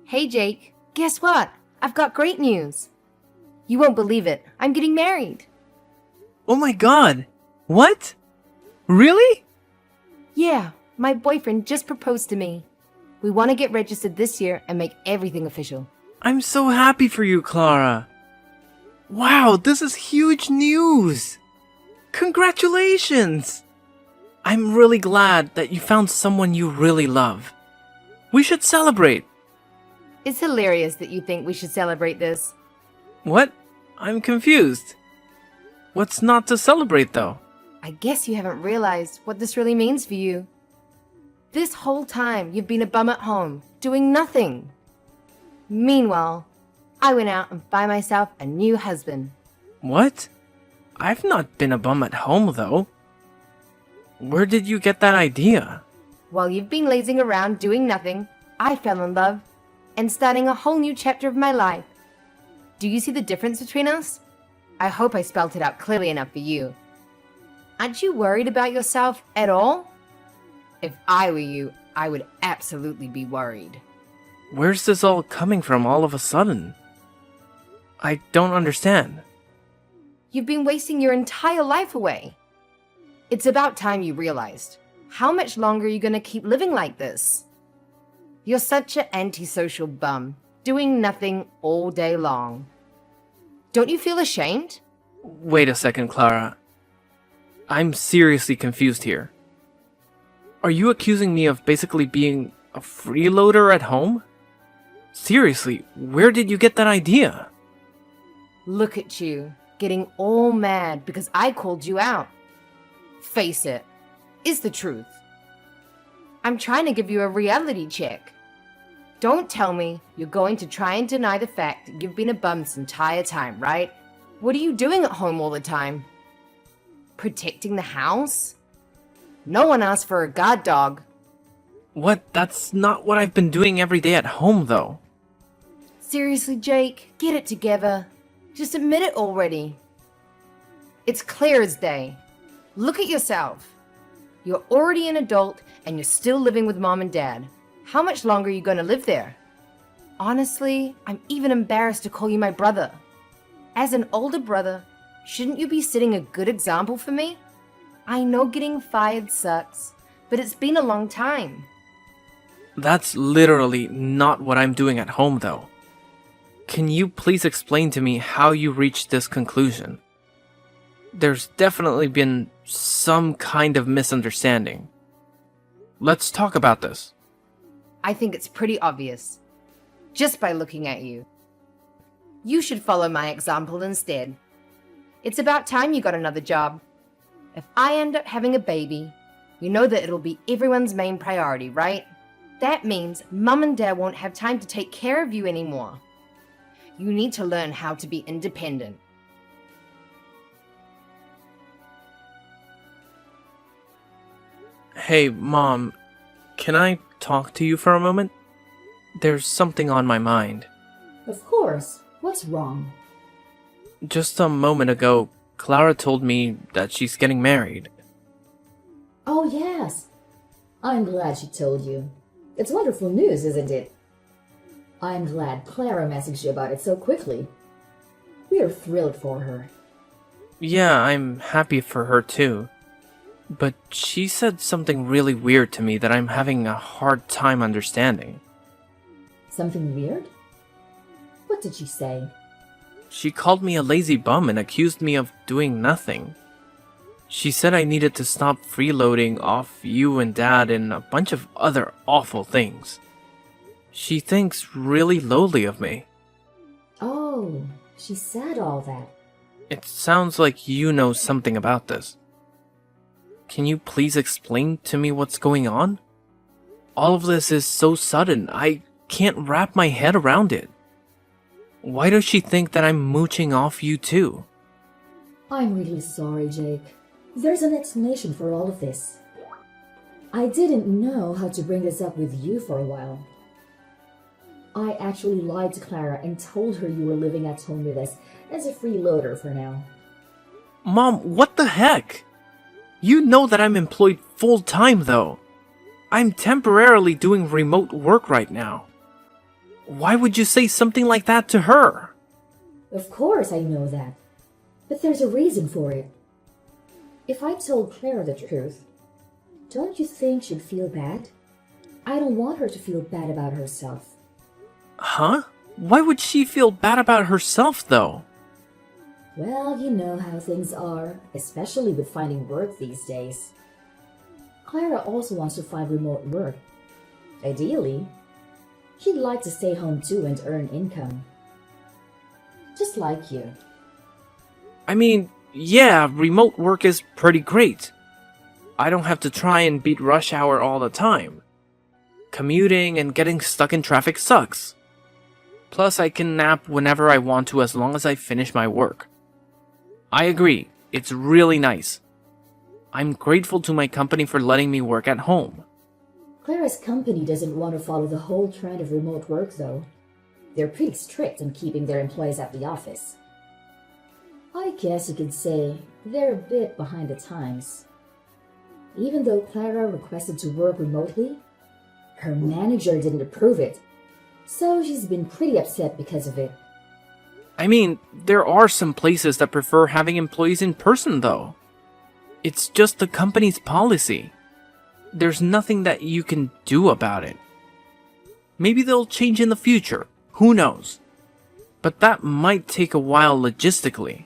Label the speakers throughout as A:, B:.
A: Hey Jake, guess what? I've got great news. You won't believe it. I'm getting married.
B: Oh my god! What? Really?
A: Yeah, my boyfriend just proposed to me. We want to get registered this year and make everything official.
B: I'm so happy for you, Clara. Wow, this is huge news! Congratulations! I'm really glad that you found someone you really love. We should celebrate.
A: It's hilarious that you think we should celebrate this.
B: What? I'm confused. What's not to celebrate, though?
A: I guess you haven't realized what this really means for you. This whole time you've been a bum at home, doing nothing. Meanwhile, I went out and found myself a new husband.
B: What? I've not been a bum at home, though. Where did you get that idea?
A: While you've been lazing around doing nothing, I fell in love and starting a whole new chapter of my life. Do you see the difference between us? I hope I spelled it out clearly enough for you. Aren't you worried about yourself at all? If I were you, I would absolutely be worried.
B: Where's this all coming from all of a sudden? I don't understand.
A: You've been wasting your entire life away. It's about time you realized. How much longer are you going to keep living like this? You're such an antisocial bum, doing nothing all day long. Don't you feel ashamed?
B: Wait a second, Clara. I'm seriously confused here. Are you accusing me of basically being a freeloader at home? Seriously, where did you get that idea?
A: Look at you, getting all mad because I called you out. Face it, it's the truth. I'm trying to give you a reality check. Don't tell me you're going to try and deny the fact that you've been a bum this entire time, right? What are you doing at home all the time? Protecting the house? No one asked for a guard dog.
B: What? That's not what I've been doing every day at home, though.
A: Seriously, Jake, get it together. Just admit it already. It's clear as day. Look at yourself. You're already an adult and you're still living with mom and dad. How much longer are you going to live there? Honestly, I'm even embarrassed to call you my brother. As an older brother, shouldn't you be setting a good example for me? I know getting fired sucks, but it's been a long time.
B: That's literally not what I'm doing at home, though. Can you please explain to me how you reached this conclusion? There's definitely been some kind of misunderstanding. Let's talk about this.
A: I think it's pretty obvious, just by looking at you. You should follow my example instead. It's about time you got another job. If I end up having a baby, you know that it'll be everyone's main priority, right? That means mum and dad won't have time to take care of you anymore. You need to learn how to be independent.
B: Hey, Mom, can I talk to you for a moment? There's something on my mind.
C: Of course. What's wrong?
B: Just a moment ago, Clara told me that she's getting married.
C: Oh, yes. I'm glad she told you. It's wonderful news, isn't it? I'm glad Clara messaged you about it so quickly. We're thrilled for her.
B: Yeah, I'm happy for her too. But she said something really weird to me that I'm having a hard time understanding.
C: Something weird? What did she say?
B: She called me a lazy bum and accused me of doing nothing. She said I needed to stop freeloading off you and Dad and a bunch of other awful things. She thinks really lowly of me.
C: Oh, she said all that.
B: It sounds like you know something about this. Can you please explain to me what's going on? All of this is so sudden, I can't wrap my head around it. Why does she think that I'm mooching off you too?
C: I'm really sorry, Jake. There's an explanation for all of this. I didn't know how to bring this up with you for a while. I actually lied to Clara and told her you were living at home with us as a freeloader for now.
B: Mom, what the heck? You know that I'm employed full-time though. I'm temporarily doing remote work right now. Why would you say something like that to her?
C: Of course I know that. But there's a reason for it. If I told Clara the truth, don't you think she'd feel bad? I don't want her to feel bad about herself.
B: Huh? Why would she feel bad about herself, though?
C: Well, you know how things are, especially with finding work these days. Clara also wants to find remote work. Ideally, she'd like to stay home too and earn income. Just like you.
B: I mean, yeah, remote work is pretty great. I don't have to try and beat rush hour all the time. Commuting and getting stuck in traffic sucks. Plus, I can nap whenever I want to as long as I finish my work. I agree, it's really nice. I'm grateful to my company for letting me work at home.
C: Clara's company doesn't want to follow the whole trend of remote work, though. They're pretty strict on keeping their employees at the office. I guess you could say they're a bit behind the times. Even though Clara requested to work remotely, her manager didn't approve it, so she's been pretty upset because of it.
B: I mean, there are some places that prefer having employees in person, though. It's just the company's policy. There's nothing that you can do about it. Maybe they'll change in the future, who knows? But that might take a while logistically.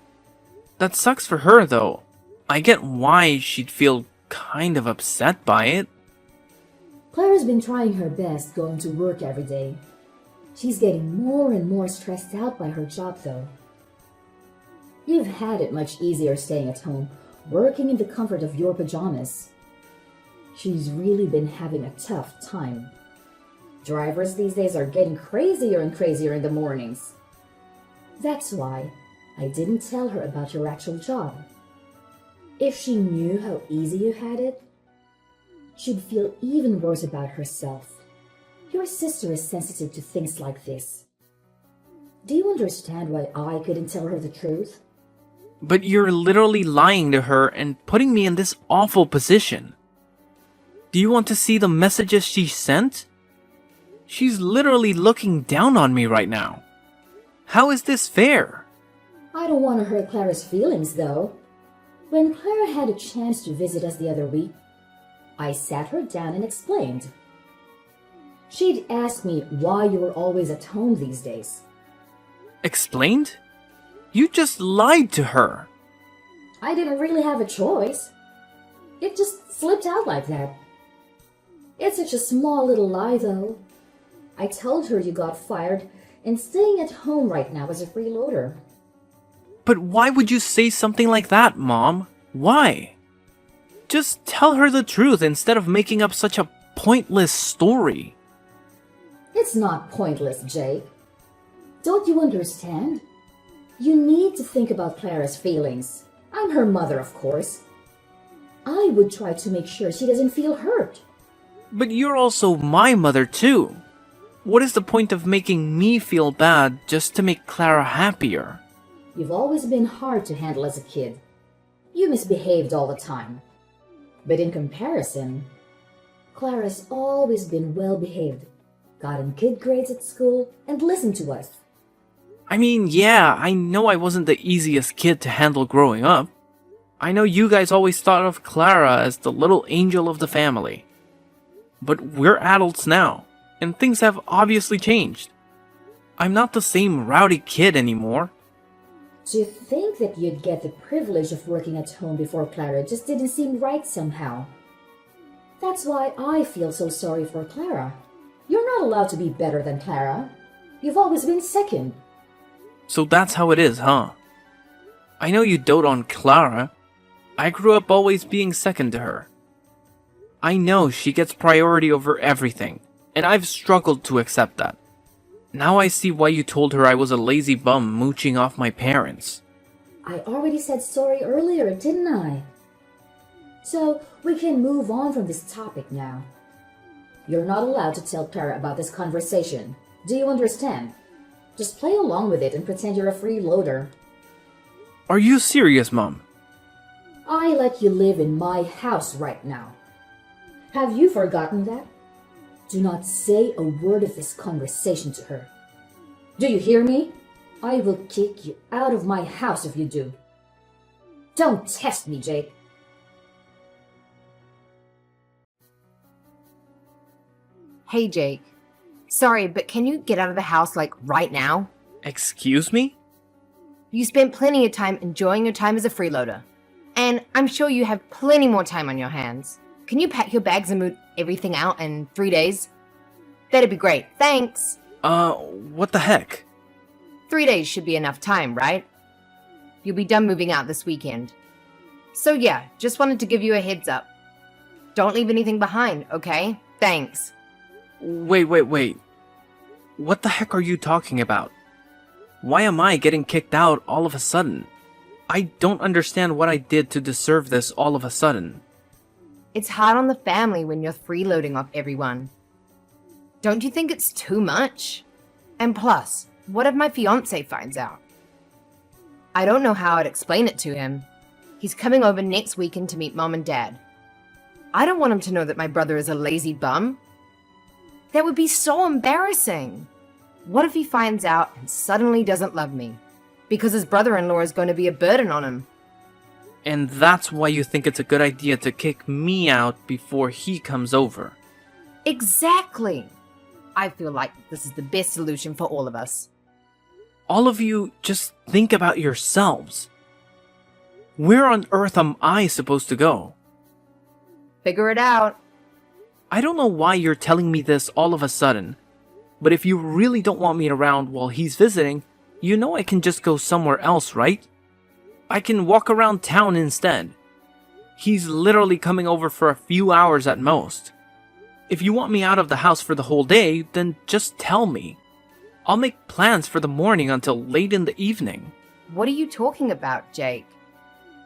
B: That sucks for her, though. I get why she'd feel kind of upset by it.
C: Clara's been trying her best going to work every day. She's getting more and more stressed out by her job, though. You've had it much easier staying at home, working in the comfort of your pajamas. She's really been having a tough time. Drivers these days are getting crazier and crazier in the mornings. That's why I didn't tell her about your actual job. If she knew how easy you had it, she'd feel even worse about herself. Your sister is sensitive to things like this. Do you understand why I couldn't tell her the truth?
B: But you're literally lying to her and putting me in this awful position. Do you want to see the messages she sent? She's literally looking down on me right now. How is this fair?
C: I don't want to hurt Clara's feelings, though. When Clara had a chance to visit us the other week, I sat her down and explained. She'd asked me why you were always at home these days.
B: Explained? You just lied to her.
C: I didn't really have a choice. It just slipped out like that. It's such a small little lie, though. I told her you got fired and staying at home right now as a freeloader.
B: But why would you say something like that, Mom? Why? Just tell her the truth instead of making up such a pointless story.
C: It's not pointless, Jake. Don't you understand? You need to think about Clara's feelings. I'm her mother, of course. I would try to make sure she doesn't feel hurt.
B: But you're also my mother, too. What is the point of making me feel bad just to make Clara happier?
C: You've always been hard to handle as a kid. You misbehaved all the time. But in comparison, Clara's always been well behaved, gotten good grades at school, and listened to us.
B: I mean, yeah, I know I wasn't the easiest kid to handle growing up. I know you guys always thought of Clara as the little angel of the family. But we're adults now, and things have obviously changed. I'm not the same rowdy kid anymore.
C: To think that you'd get the privilege of working at home before Clara just didn't seem right somehow. That's why I feel so sorry for Clara. You're not allowed to be better than Clara. You've always been second.
B: So that's how it is, huh? I know you dote on Clara. I grew up always being second to her. I know she gets priority over everything, and I've struggled to accept that. Now I see why you told her I was a lazy bum mooching off my parents.
C: I already said sorry earlier, didn't I? So we can move on from this topic now. You're not allowed to tell Clara about this conversation. Do you understand? Just play along with it and pretend you're a freeloader.
B: Are you serious, Mom?
C: I let you live in my house right now. Have you forgotten that? Do not say a word of this conversation to her. Do you hear me? I will kick you out of my house if you do. Don't test me, Jake.
A: Hey, Jake. Sorry, but can you get out of the house, like, right now?
B: Excuse me?
A: You spent plenty of time enjoying your time as a freeloader. And I'm sure you have plenty more time on your hands. Can you pack your bags and move everything out in 3 days? That'd be great. Thanks.
B: What the heck?
A: 3 days should be enough time, right? You'll be done moving out this weekend. So yeah, just wanted to give you a heads up. Don't leave anything behind, okay? Thanks.
B: Wait. What the heck are you talking about? Why am I getting kicked out all of a sudden? I don't understand what I did to deserve this all of a sudden.
A: It's hard on the family when you're freeloading off everyone. Don't you think it's too much? And plus, what if my fiancé finds out? I don't know how I'd explain it to him. He's coming over next weekend to meet Mom and Dad. I don't want him to know that my brother is a lazy bum. That would be so embarrassing. What if he finds out and suddenly doesn't love me? Because his brother-in-law is going to be a burden on him.
B: And that's why you think it's a good idea to kick me out before he comes over.
A: Exactly. I feel like this is the best solution for all of us.
B: All of you just think about yourselves. Where on earth am I supposed to go?
A: Figure it out.
B: I don't know why you're telling me this all of a sudden, but if you really don't want me around while he's visiting, you know I can just go somewhere else, right? I can walk around town instead. He's literally coming over for a few hours at most. If you want me out of the house for the whole day, then just tell me. I'll make plans for the morning until late in the evening.
A: What are you talking about, Jake?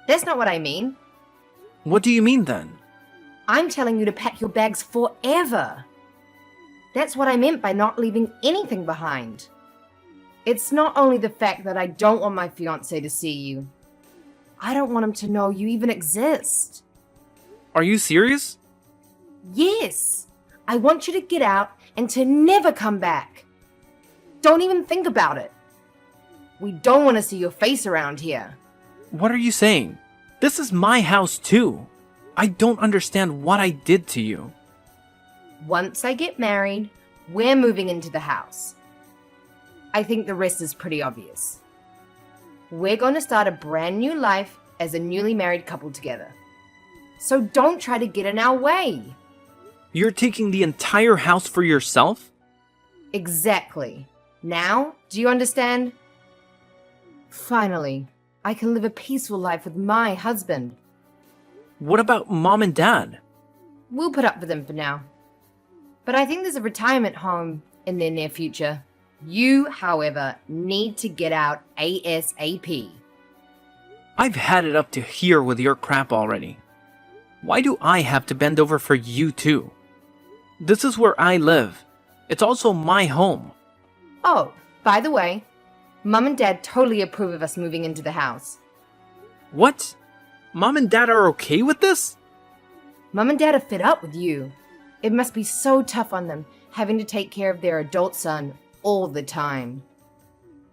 A: That's not what I mean.
B: What do you mean then?
A: I'm telling you to pack your bags forever. That's what I meant by not leaving anything behind. It's not only the fact that I don't want my fiancé to see you. I don't want him to know you even exist.
B: Are you serious?
A: Yes. I want you to get out and to never come back. Don't even think about it. We don't want to see your face around here.
B: What are you saying? This is my house too. I don't understand what I did to you.
A: Once I get married, we're moving into the house. I think the rest is pretty obvious. We're going to start a brand new life as a newly married couple together. So don't try to get in our way.
B: You're taking the entire house for yourself?
A: Exactly. Now, do you understand? Finally, I can live a peaceful life with my husband.
B: What about Mom and Dad?
A: We'll put up with them for now. But I think there's a retirement home in their near future. You, however, need to get out ASAP.
B: I've had it up to here with your crap already. Why do I have to bend over for you too? This is where I live. It's also my home.
A: Oh, by the way, Mom and Dad totally approve of us moving into the house.
B: What? Mom and Dad are okay with this?
A: Mom and Dad are fed up with you. It must be so tough on them, having to take care of their adult son all the time.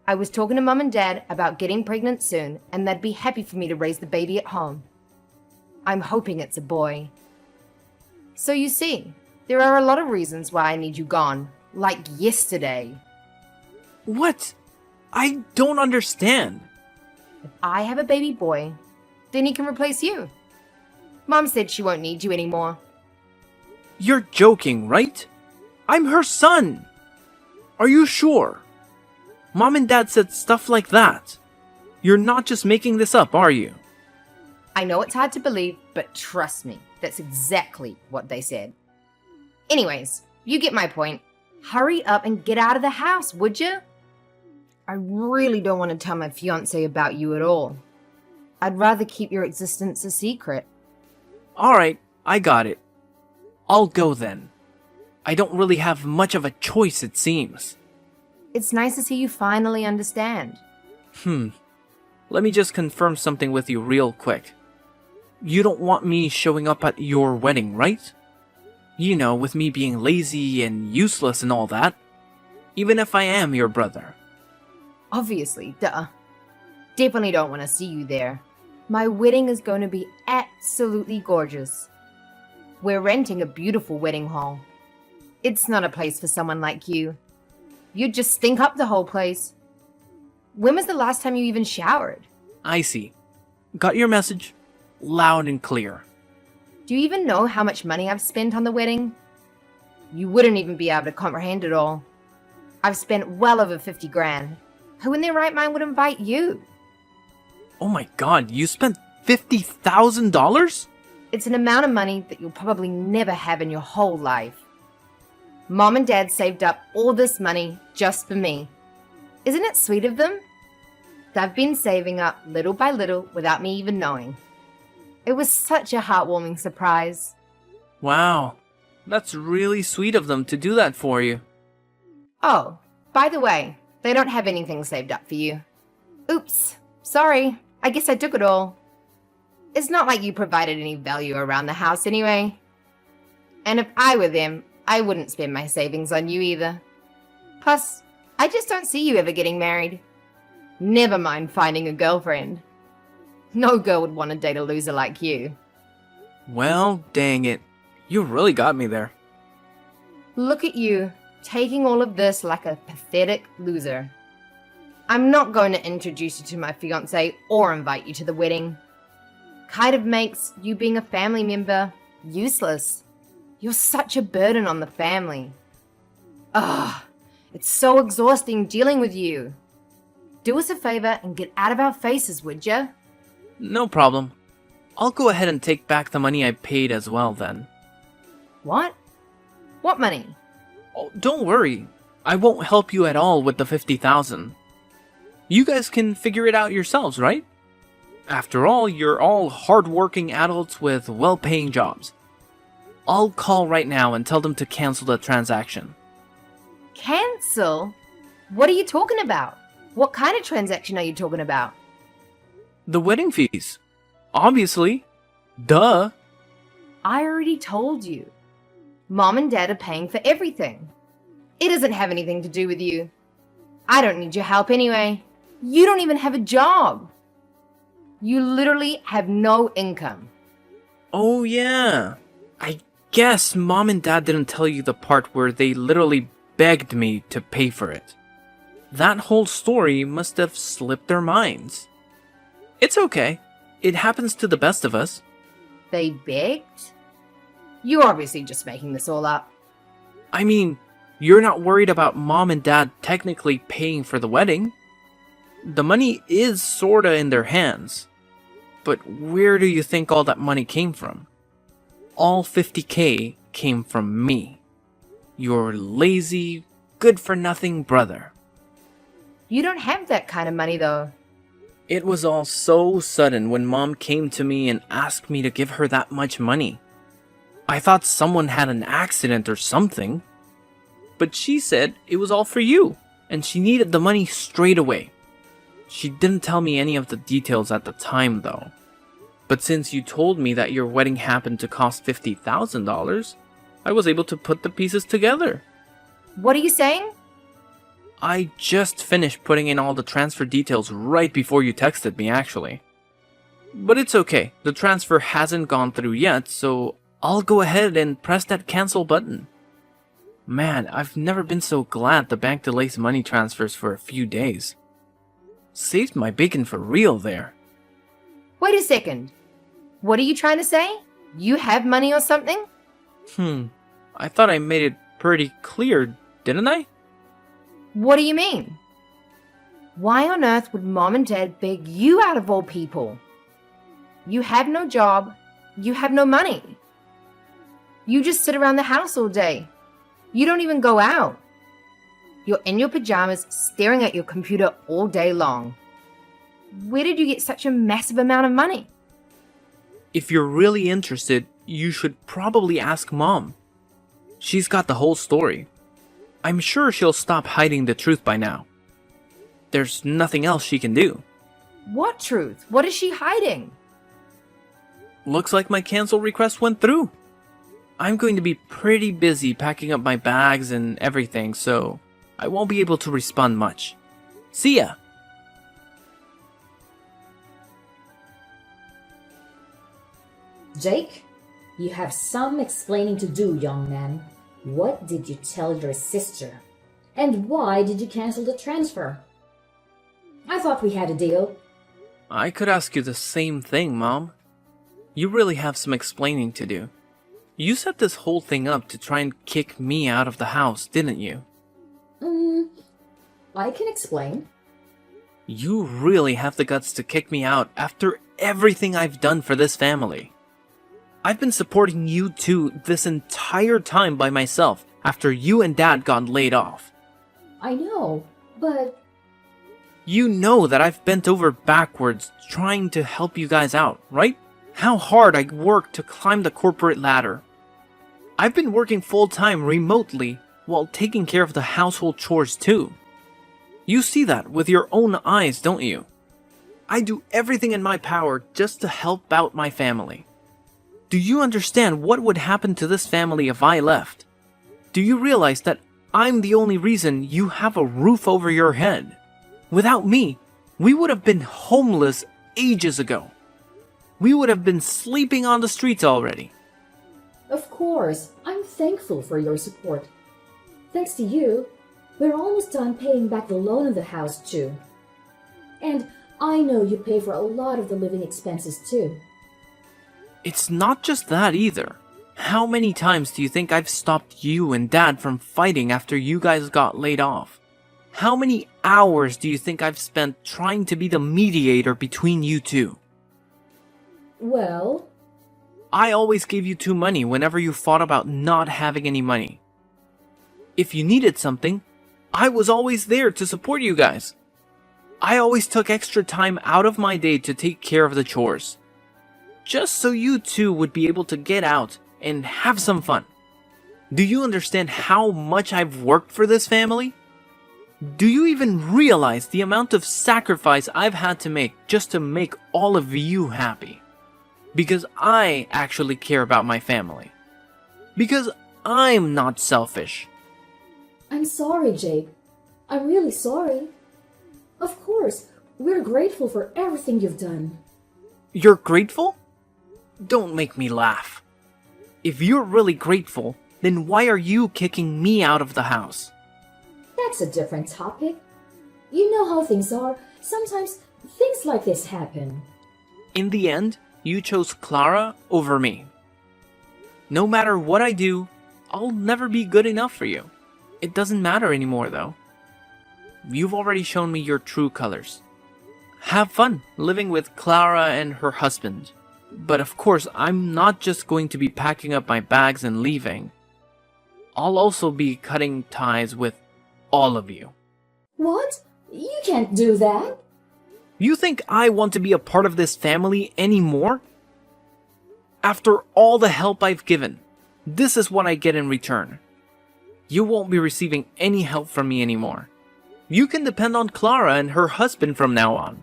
A: I was talking to Mom and Dad about getting pregnant soon, and they'd be happy for me to raise the baby at home. I'm hoping it's a boy. So you see, there are a lot of reasons why I need you gone, like yesterday.
B: What? I don't understand.
A: If I have a baby boy, then he can replace you. Mom said she won't need you anymore.
B: You're joking, right? I'm her son. Are you sure? Mom and Dad said stuff like that. You're not just making this up, are you?
A: I know it's hard to believe, but trust me, that's exactly what they said. Anyways, you get my point. Hurry up and get out of the house, would you? I really don't want to tell my fiancé about you at all. I'd rather keep your existence a secret.
B: Alright, I got it. I'll go then. I don't really have much of a choice, it seems.
A: It's nice to see you finally understand.
B: Let me just confirm something with you real quick. You don't want me showing up at your wedding, right? You know, with me being lazy and useless and all that. Even if I am your brother.
A: Obviously, duh. Definitely don't want to see you there. My wedding is going to be absolutely gorgeous. We're renting a beautiful wedding hall. It's not a place for someone like you. You'd just stink up the whole place. When was the last time you even showered?
B: I see. Got your message. Loud and clear.
A: Do you even know how much money I've spent on the wedding? You wouldn't even be able to comprehend it all. I've spent well over 50 grand. Who in their right mind would invite you?
B: Oh my god, you spent $50,000?
A: It's an amount of money that you'll probably never have in your whole life. Mom and Dad saved up all this money just for me. Isn't it sweet of them? They've been saving up little by little without me even knowing. It was such a heartwarming surprise.
B: Wow, that's really sweet of them to do that for you.
A: Oh, by the way, they don't have anything saved up for you. Oops, sorry, I guess I took it all. It's not like you provided any value around the house anyway. And if I were them, I wouldn't spend my savings on you either. Plus, I just don't see you ever getting married. Never mind finding a girlfriend. No girl would want to date a loser like you.
B: Well, dang it. You really got me there.
A: Look at you, taking all of this like a pathetic loser. I'm not going to introduce you to my fiancé or invite you to the wedding. Kind of makes you being a family member useless. You're such a burden on the family. Ugh, it's so exhausting dealing with you. Do us a favor and get out of our faces, would ya?
B: No problem. I'll go ahead and take back the money I paid as well then.
A: What? What money?
B: Oh, don't worry. I won't help you at all with the 50,000. You guys can figure it out yourselves, right? After all, you're all hard-working adults with well-paying jobs. I'll call right now and tell them to cancel the transaction.
A: Cancel? What are you talking about? What kind of transaction are you talking about?
B: The wedding fees. Obviously. Duh.
A: I already told you. Mom and Dad are paying for everything. It doesn't have anything to do with you. I don't need your help anyway. You don't even have a job. You literally have no income.
B: Oh yeah. I guess Mom and Dad didn't tell you the part where they literally begged me to pay for it. That whole story must have slipped their minds. It's okay. It happens to the best of us.
A: They begged? You're obviously just making this all up.
B: I mean, you're not worried about Mom and Dad technically paying for the wedding. The money is sorta in their hands. But where do you think all that money came from? All 50K came from me. Your lazy, good-for-nothing brother.
A: You don't have that kind of money though.
B: It was all so sudden when Mom came to me and asked me to give her that much money. I thought someone had an accident or something. But she said it was all for you, and she needed the money straight away. She didn't tell me any of the details at the time though. But since you told me that your wedding happened to cost $50,000, I was able to put the pieces together.
A: What are you saying?
B: I just finished putting in all the transfer details right before you texted me, actually. But it's okay, the transfer hasn't gone through yet, so I'll go ahead and press that cancel button. Man, I've never been so glad the bank delays money transfers for a few days. Saved my bacon for real there.
A: Wait a second. What are you trying to say? You have money or something?
B: I thought I made it pretty clear, didn't I?
A: What do you mean? Why on earth would Mom and Dad beg you out of all people? You have no job. You have no money. You just sit around the house all day. You don't even go out. You're in your pajamas staring at your computer all day long. Where did you get such a massive amount of money?
B: If you're really interested, you should probably ask Mom. She's got the whole story. I'm sure she'll stop hiding the truth by now. There's nothing else she can do.
A: What truth? What is she hiding?
B: Looks like my cancel request went through. I'm going to be pretty busy packing up my bags and everything, so I won't be able to respond much. See ya!
C: Jake, you have some explaining to do, young man. What did you tell your sister? And why did you cancel the transfer? I thought we had a deal.
B: I could ask you the same thing, Mom. You really have some explaining to do. You set this whole thing up to try and kick me out of the house, didn't you?
C: I can explain.
B: You really have the guts to kick me out after everything I've done for this family. I've been supporting you two this entire time by myself after you and Dad got laid off.
C: I know, but...
B: You know that I've bent over backwards trying to help you guys out, right? How hard I worked to climb the corporate ladder. I've been working full-time remotely while taking care of the household chores too. You see that with your own eyes, don't you? I do everything in my power just to help out my family. Do you understand what would happen to this family if I left? Do you realize that I'm the only reason you have a roof over your head? Without me, we would have been homeless ages ago. We would have been sleeping on the streets already.
C: Of course, I'm thankful for your support. Thanks to you, we're almost done paying back the loan of the house too. And I know you pay for a lot of the living expenses too.
B: It's not just that either. How many times do you think I've stopped you and Dad from fighting after you guys got laid off? How many hours do you think I've spent trying to be the mediator between you two?
C: Well...
B: I always gave you two money whenever you fought about not having any money. If you needed something, I was always there to support you guys. I always took extra time out of my day to take care of the chores. Just so you two would be able to get out and have some fun. Do you understand how much I've worked for this family? Do you even realize the amount of sacrifice I've had to make just to make all of you happy? Because I actually care about my family. Because I'm not selfish.
C: I'm sorry, Jake. I'm really sorry. Of course, we're grateful for everything you've done.
B: You're grateful? Don't make me laugh. If you're really grateful, then why are you kicking me out of the house?
C: That's a different topic. You know how things are. Sometimes things like this happen.
B: In the end, you chose Clara over me. No matter what I do, I'll never be good enough for you. It doesn't matter anymore though. You've already shown me your true colors. Have fun living with Clara and her husband. But of course, I'm not just going to be packing up my bags and leaving. I'll also be cutting ties with all of you.
C: What? You can't do that.
B: You think I want to be a part of this family anymore? After all the help I've given, this is what I get in return. You won't be receiving any help from me anymore. You can depend on Clara and her husband from now on.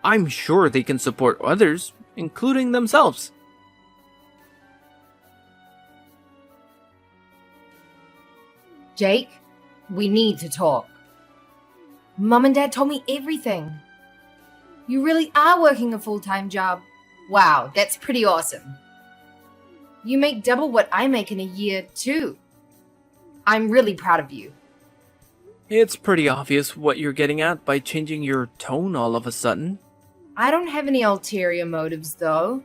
B: I'm sure they can support others, including themselves.
A: Jake, we need to talk. Mom and Dad told me everything. You really are working a full-time job. Wow, that's pretty awesome. You make double what I make in a year, too. I'm really proud of you.
B: It's pretty obvious what you're getting at by changing your tone all of a sudden.
A: I don't have any ulterior motives, though.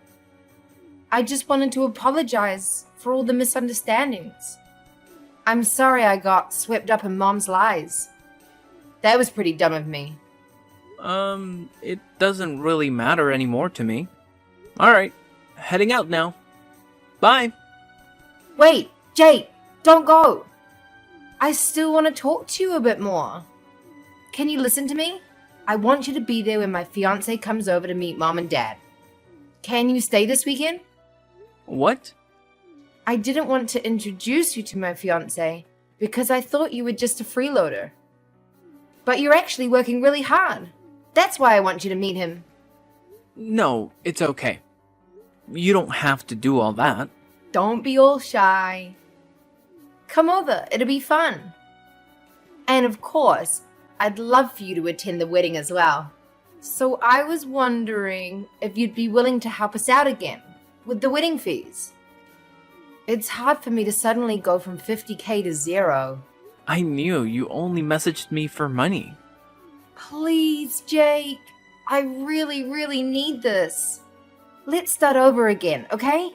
A: I just wanted to apologize for all the misunderstandings. I'm sorry I got swept up in Mom's lies. That was pretty dumb of me.
B: It doesn't really matter anymore to me. Alright, heading out now. Bye!
A: Wait, Jake, don't go! I still want to talk to you a bit more. Can you listen to me? I want you to be there when my fiancé comes over to meet Mom and Dad. Can you stay this weekend?
B: What?
A: I didn't want to introduce you to my fiancé because I thought you were just a freeloader. But you're actually working really hard. That's why I want you to meet him.
B: No, it's okay. You don't have to do all that.
A: Don't be all shy. Come over, it'll be fun. And of course, I'd love for you to attend the wedding as well. So I was wondering if you'd be willing to help us out again with the wedding fees. It's hard for me to suddenly go from 50k to 0.
B: I knew you only messaged me for money.
A: Please, Jake. I really need this. Let's start over again, okay?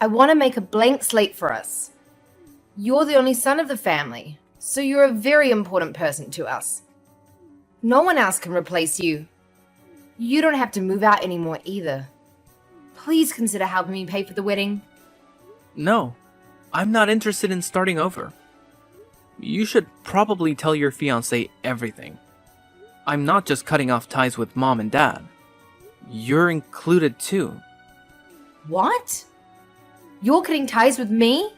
A: I want to make a blank slate for us. You're the only son of the family, so you're a very important person to us. No one else can replace you. You don't have to move out anymore either. Please consider helping me pay for the wedding.
B: No, I'm not interested in starting over. You should probably tell your fiancé everything. I'm not just cutting off ties with mom and dad. You're included too.
A: What? You're cutting ties with me?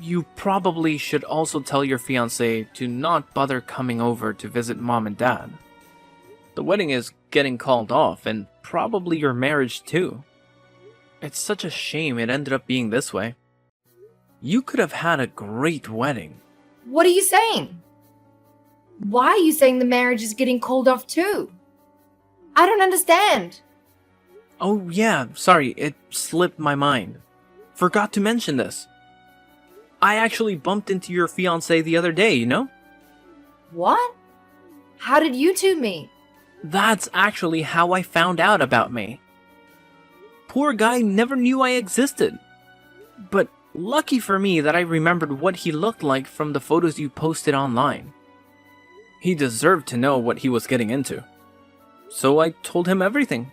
B: You probably should also tell your fiancé to not bother coming over to visit mom and dad. The wedding is getting called off, and probably your marriage too. It's such a shame it ended up being this way. You could have had a great wedding.
A: What are you saying? Why are you saying the marriage is getting called off too? I don't understand.
B: Oh yeah, sorry, it slipped my mind. Forgot to mention this. I actually bumped into your fiancé the other day, you know?
A: What? How did you two meet?
B: That's actually how I found out about me. Poor guy never knew I existed. But lucky for me that I remembered what he looked like from the photos you posted online. He deserved to know what he was getting into. So I told him everything.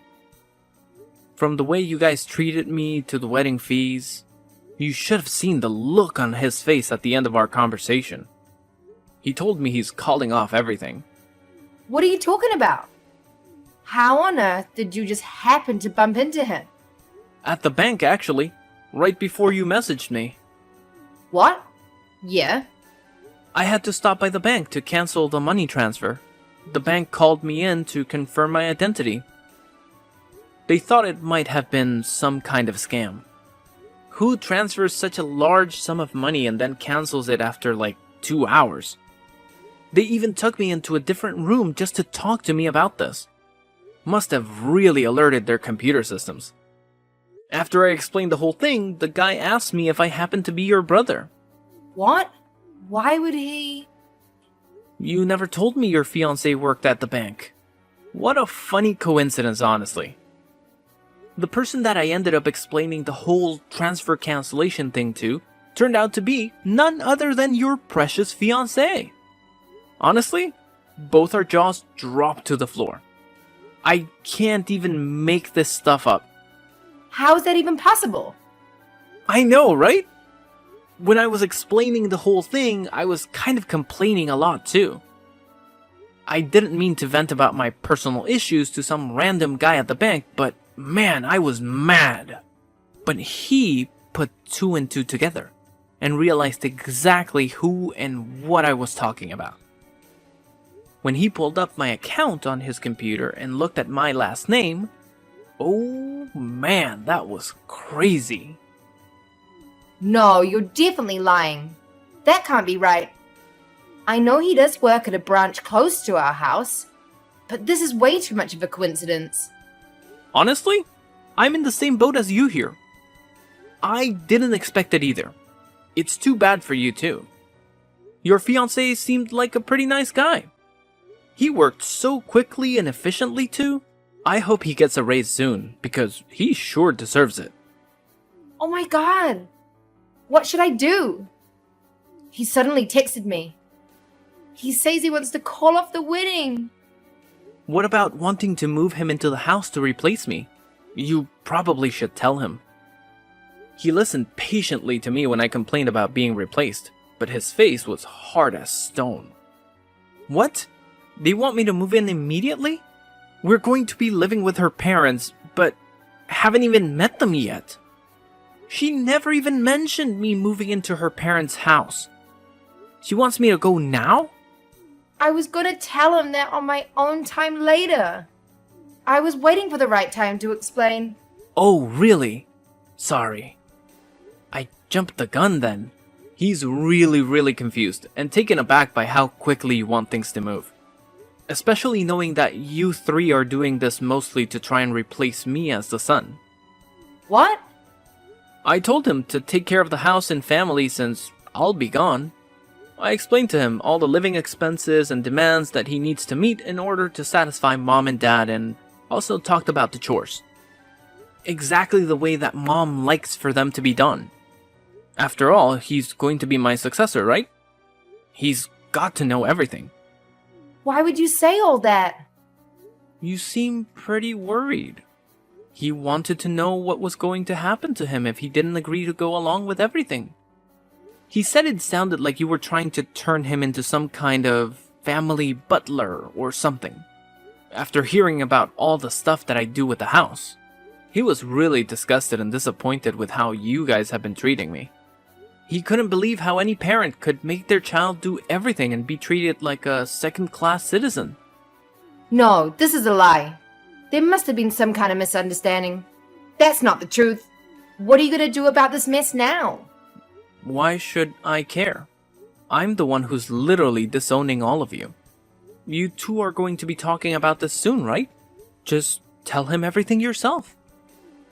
B: From the way you guys treated me to the wedding fees, you should have seen the look on his face at the end of our conversation. He told me he's calling off everything.
A: What are you talking about? How on earth did you just happen to bump into him?
B: At the bank, actually, right before you messaged me.
A: What? Yeah.
B: I had to stop by the bank to cancel the money transfer. The bank called me in to confirm my identity. They thought it might have been some kind of scam. Who transfers such a large sum of money and then cancels it after like 2 hours? They even took me into a different room just to talk to me about this. Must have really alerted their computer systems. After I explained the whole thing, the guy asked me if I happened to be your brother.
A: What? Why would he?
B: You never told me your fiancé worked at the bank. What a funny coincidence, honestly. The person that I ended up explaining the whole transfer cancellation thing to turned out to be none other than your precious fiancé. Honestly, both our jaws dropped to the floor. I can't even make this stuff up.
A: How is that even possible?
B: I know, right? When I was explaining the whole thing, I was kind of complaining a lot too. I didn't mean to vent about my personal issues to some random guy at the bank, but man, I was mad. But he put 2 and 2 together and realized exactly who and what I was talking about. When he pulled up my account on his computer and looked at my last name, oh man, that was crazy.
A: No, you're definitely lying. That can't be right. I know he does work at a branch close to our house, but this is way too much of a coincidence.
B: Honestly, I'm in the same boat as you here. I didn't expect it either. It's too bad for you too. Your fiancé seemed like a pretty nice guy. He worked so quickly and efficiently too. I hope he gets a raise soon, because he sure deserves it.
A: Oh my god. What should I do? He suddenly texted me. He says he wants to call off the wedding.
B: What about wanting to move him into the house to replace me? You probably should tell him. He listened patiently to me when I complained about being replaced, but his face was hard as stone. What? They want me to move in immediately? We're going to be living with her parents, but haven't even met them yet. She never even mentioned me moving into her parents' house. She wants me to go now?
A: I was gonna tell him that on my own time later. I was waiting for the right time to explain.
B: Oh, really? Sorry. I jumped the gun then. He's really confused and taken aback by how quickly you want things to move. Especially knowing that you three are doing this mostly to try and replace me as the son.
A: What?
B: I told him to take care of the house and family since I'll be gone. I explained to him all the living expenses and demands that he needs to meet in order to satisfy mom and dad, and also talked about the chores. Exactly the way that mom likes for them to be done. After all, he's going to be my successor, right? He's got to know everything.
A: Why would you say all that?
B: You seem pretty worried. He wanted to know what was going to happen to him if he didn't agree to go along with everything. He said it sounded like you were trying to turn him into some kind of family butler or something. After hearing about all the stuff that I do with the house, he was really disgusted and disappointed with how you guys have been treating me. He couldn't believe how any parent could make their child do everything and be treated like a second-class citizen.
A: No, this is a lie. There must have been some kind of misunderstanding. That's not the truth. What are you going to do about this mess now?
B: Why should I care? I'm the one who's literally disowning all of you. You two are going to be talking about this soon, right? Just tell him everything yourself.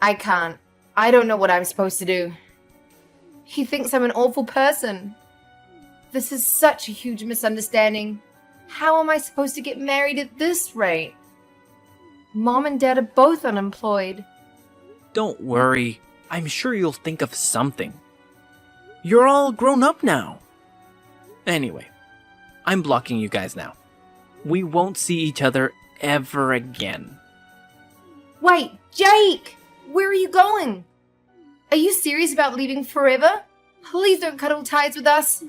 A: I can't. I don't know what I'm supposed to do. He thinks I'm an awful person. This is such a huge misunderstanding. How am I supposed to get married at this rate? Mom and Dad are both unemployed.
B: Don't worry. I'm sure you'll think of something. You're all grown up now. Anyway, I'm blocking you guys now. We won't see each other ever again.
A: Wait, Jake! Where are you going? Are you serious about leaving forever? Please don't cut all ties with us.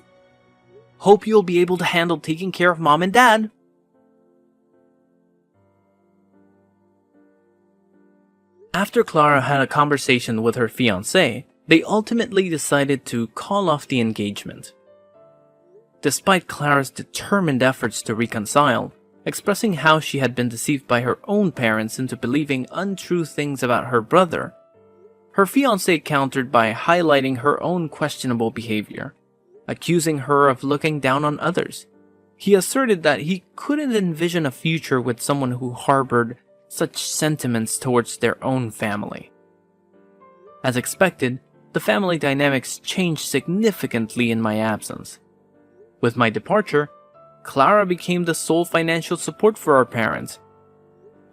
B: Hope you'll be able to handle taking care of mom and dad. After Clara had a conversation with her fiancé, they ultimately decided to call off the engagement. Despite Clara's determined efforts to reconcile, expressing how she had been deceived by her own parents into believing untrue things about her brother, her fiancé countered by highlighting her own questionable behavior, accusing her of looking down on others. He asserted that he couldn't envision a future with someone who harbored such sentiments towards their own family. As expected, the family dynamics changed significantly in my absence. With my departure, Clara became the sole financial support for our parents.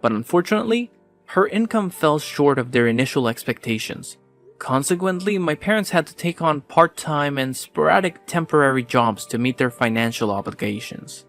B: But unfortunately, her income fell short of their initial expectations. Consequently, my parents had to take on part-time and sporadic temporary jobs to meet their financial obligations.